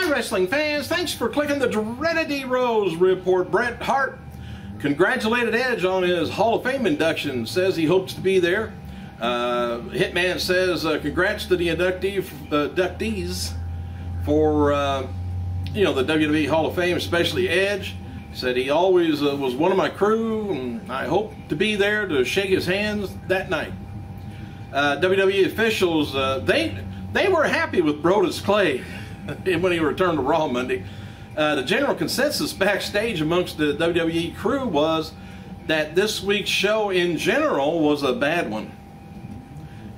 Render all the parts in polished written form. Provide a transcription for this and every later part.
Hi, wrestling fans. Thanks for clicking the dreaded D-Rose report. Bret Hart congratulated Edge on his Hall of Fame induction. Says he hopes to be there. Hitman says congrats to the inductees for the WWE Hall of Fame, especially Edge. Said he always was one of my crew, and I hope to be there to shake his hands that night. WWE officials, they were happy with Brodus Clay when he returned to Raw Monday. The general consensus backstage amongst the WWE crew was that this week's show in general was a bad one.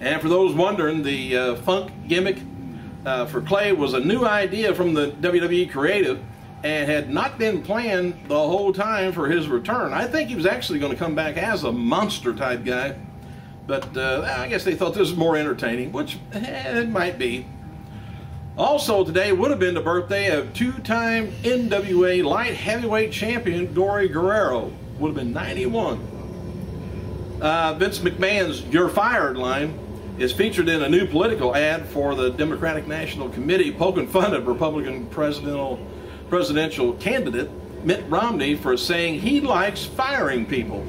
And for those wondering, the funk gimmick for Clay was a new idea from the WWE creative and had not been planned the whole time for his return. I think he was actually going to come back as a monster type guy, but I guess they thought this was more entertaining, which it might be. Also today would have been the birthday of two-time NWA light heavyweight champion Gory Guerrero. Would have been 91. Vince McMahon's "You're Fired" line is featured in a new political ad for the Democratic National Committee, poking fun at Republican presidential candidate Mitt Romney for saying he likes firing people.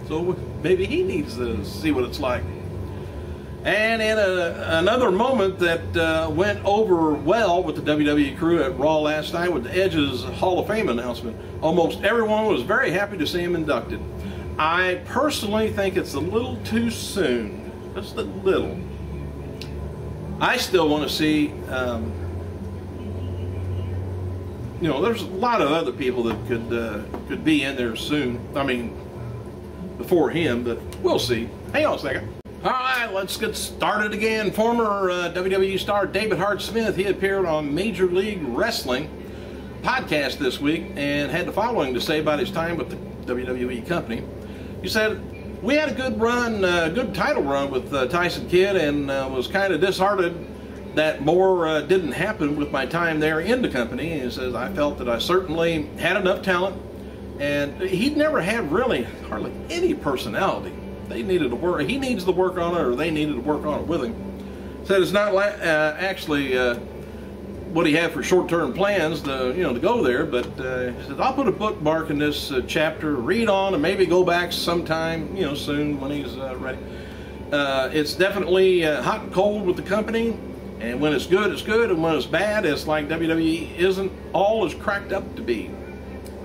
So maybe he needs to see what it's like. And in another moment that went over well with the WWE crew at Raw last night with Edge's Hall of Fame announcement, almost everyone was very happy to see him inducted. I personally think it's a little too soon, just a little. I still want to see, there's a lot of other people that could be in there soon. I mean, before him, but we'll see. Hang on a second. All right, let's get started again. Former WWE star David Hart Smith, he appeared on Major League Wrestling podcast this week and had the following to say about his time with the WWE company. He said, "We had a good run, good title run with Tyson Kidd, and was kind of disheartened that more didn't happen with my time there in the company." And he says, "I felt that I certainly had enough talent, and he'd never had really hardly any personality. They needed to work. He needs to work on it, or they needed to work on it with him." Said it's not actually what he had for short-term plans to go there, but he said, "I'll put a bookmark in this chapter, read on, and maybe go back sometime soon when he's ready." It's definitely hot and cold with the company, and when it's good, it's good, and when it's bad, it's like WWE isn't all as cracked up to be.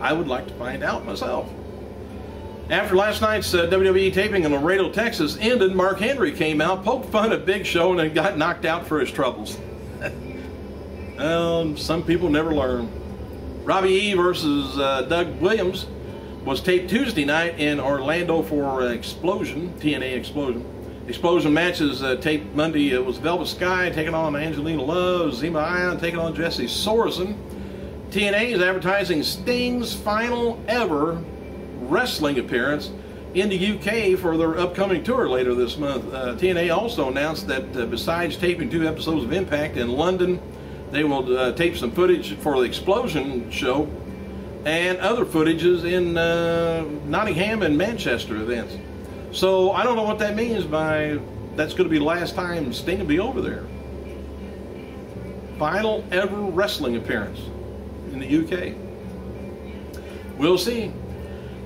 I would like to find out myself. After last night's WWE taping in Laredo, Texas ended, Mark Henry came out, poked fun at Big Show, and then got knocked out for his troubles. Some people never learn. Robbie E versus Doug Williams was taped Tuesday night in Orlando for Explosion, TNA Explosion. Explosion matches taped Monday. It was Velvet Sky taking on Angelina Love, Zema Ion taking on Jesse Sorensen. TNA is advertising Sting's final ever wrestling appearance in the UK for their upcoming tour later this month. TNA also announced that besides taping 2 episodes of Impact in London, they will tape some footage for the Explosion show and other footages in Nottingham and Manchester events. So I don't know what that means by that's going to be the last time Sting will be over there. Final ever wrestling appearance in the UK. We'll see.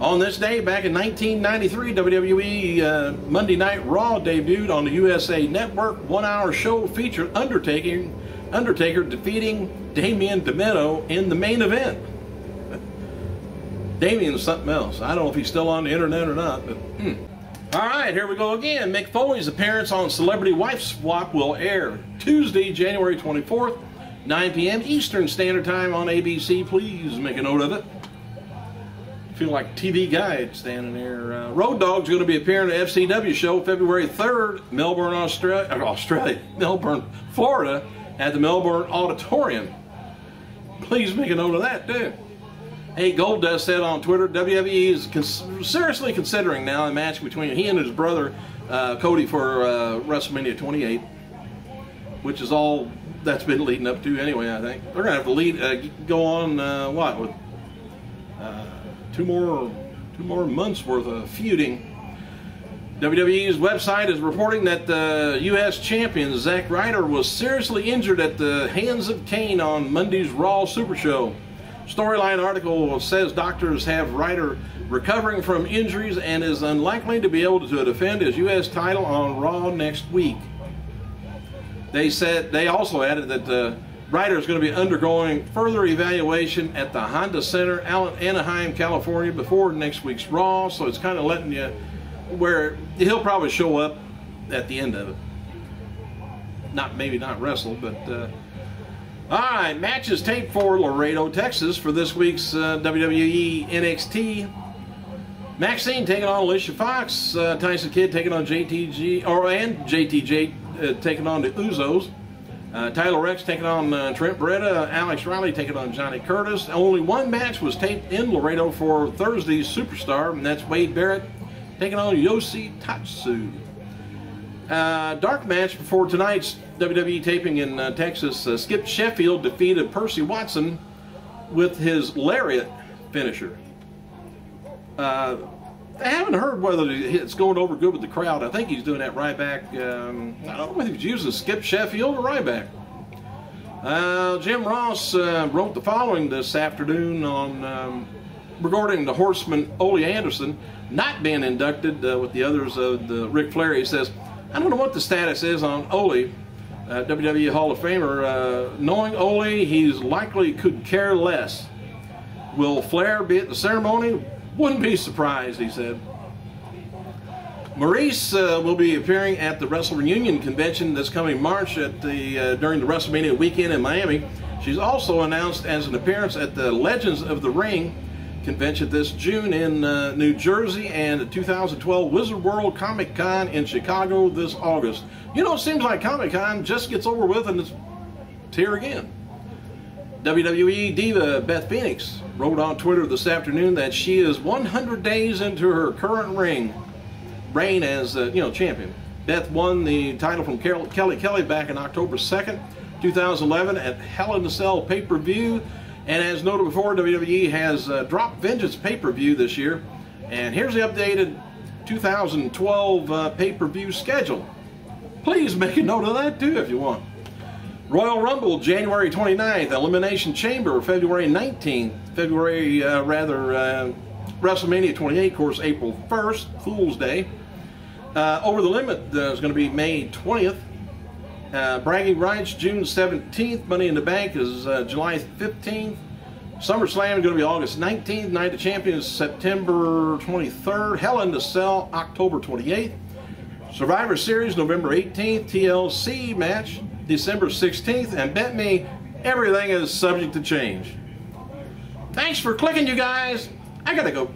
On this day, back in 1993, WWE Monday Night Raw debuted on the USA Network. 1-hour show featured Undertaker defeating Damien Demento in the main event. Damien's something else. I don't know if he's still on the internet or not, but All right, here we go again. Mick Foley's appearance on Celebrity Wife Swap will air Tuesday, January 24th, 9 p.m. Eastern Standard Time on ABC. Please make a note of it. Feel like TV guide standing there. Road Dogg's going to be appearing at the FCW show February 3rd, Melbourne, Melbourne, Florida, at the Melbourne Auditorium. Please make a note of that too. Hey, Goldust said on Twitter, WWE is seriously considering now a match between he and his brother Cody for WrestleMania 28, which is all that's been leading up to anyway. I think they're going to have to go on with two more months worth of feuding. WWE's website is reporting that the U.S. champion Zack Ryder was seriously injured at the hands of Kane on Monday's Raw Super Show. Storyline article says doctors have Ryder recovering from injuries and is unlikely to be able to defend his U.S. title on Raw next week. They also added that Ryder is going to be undergoing further evaluation at the Honda Center, Anaheim, California, before next week's Raw. So it's kind of letting you where he'll probably show up at the end of it. Maybe not wrestle, but all right. Matches taped for Laredo, Texas, for this week's WWE NXT. Maxine taking on Alicia Fox. Tyson Kidd taking on JTG, and JTJ taking on the Usos. Tyler Rex taking on Trent Beretta. Alex Riley taking on Johnny Curtis. Only one match was taped in Laredo for Thursday's Superstar, and that's Wade Barrett taking on Yoshi Tatsu. Dark match before tonight's WWE taping in Texas. Skip Sheffield defeated Percy Watson with his lariat finisher. I haven't heard whether it's going over good with the crowd. I think he's doing that Ryback. I don't know whether he's using Skip Sheffield or Ryback. Jim Ross wrote the following this afternoon on regarding the Horseman Ole Anderson not being inducted with the others of the Ric Flair. He says, I don't know what the status is on Ole, WWE Hall of Famer. Knowing Ole, he's likely could care less. Will Flair be at the ceremony? Wouldn't be surprised, he said. Maurice will be appearing at the Wrestle Reunion convention this coming March at during the WrestleMania weekend in Miami. She's also announced as an appearance at the Legends of the Ring convention this June in New Jersey, and the 2012 Wizard World Comic Con in Chicago this August. You know, it seems like Comic Con just gets over with and it's here again. WWE diva Beth Phoenix wrote on Twitter this afternoon that she is 100 days into her current reign as champion. Beth won the title from Kelly Kelly back in October 2nd, 2011 at Hell in a Cell pay-per-view. And as noted before, WWE has dropped Vengeance pay-per-view this year. And here's the updated 2012 pay-per-view schedule. Please make a note of that too if you want. Royal Rumble, January 29th. Elimination Chamber, February 19th. WrestleMania 28, of course, April 1st, Fool's Day. Over the Limit is going to be May 20th. Bragging Rights, June 17th. Money in the Bank is July 15th. SummerSlam is going to be August 19th. Night of Champions, September 23rd. Hell in the Cell, October 28th. Survivor Series, November 18th. TLC match, December 16th. And bet me, everything is subject to change. Thanks for clicking, you guys. I gotta go.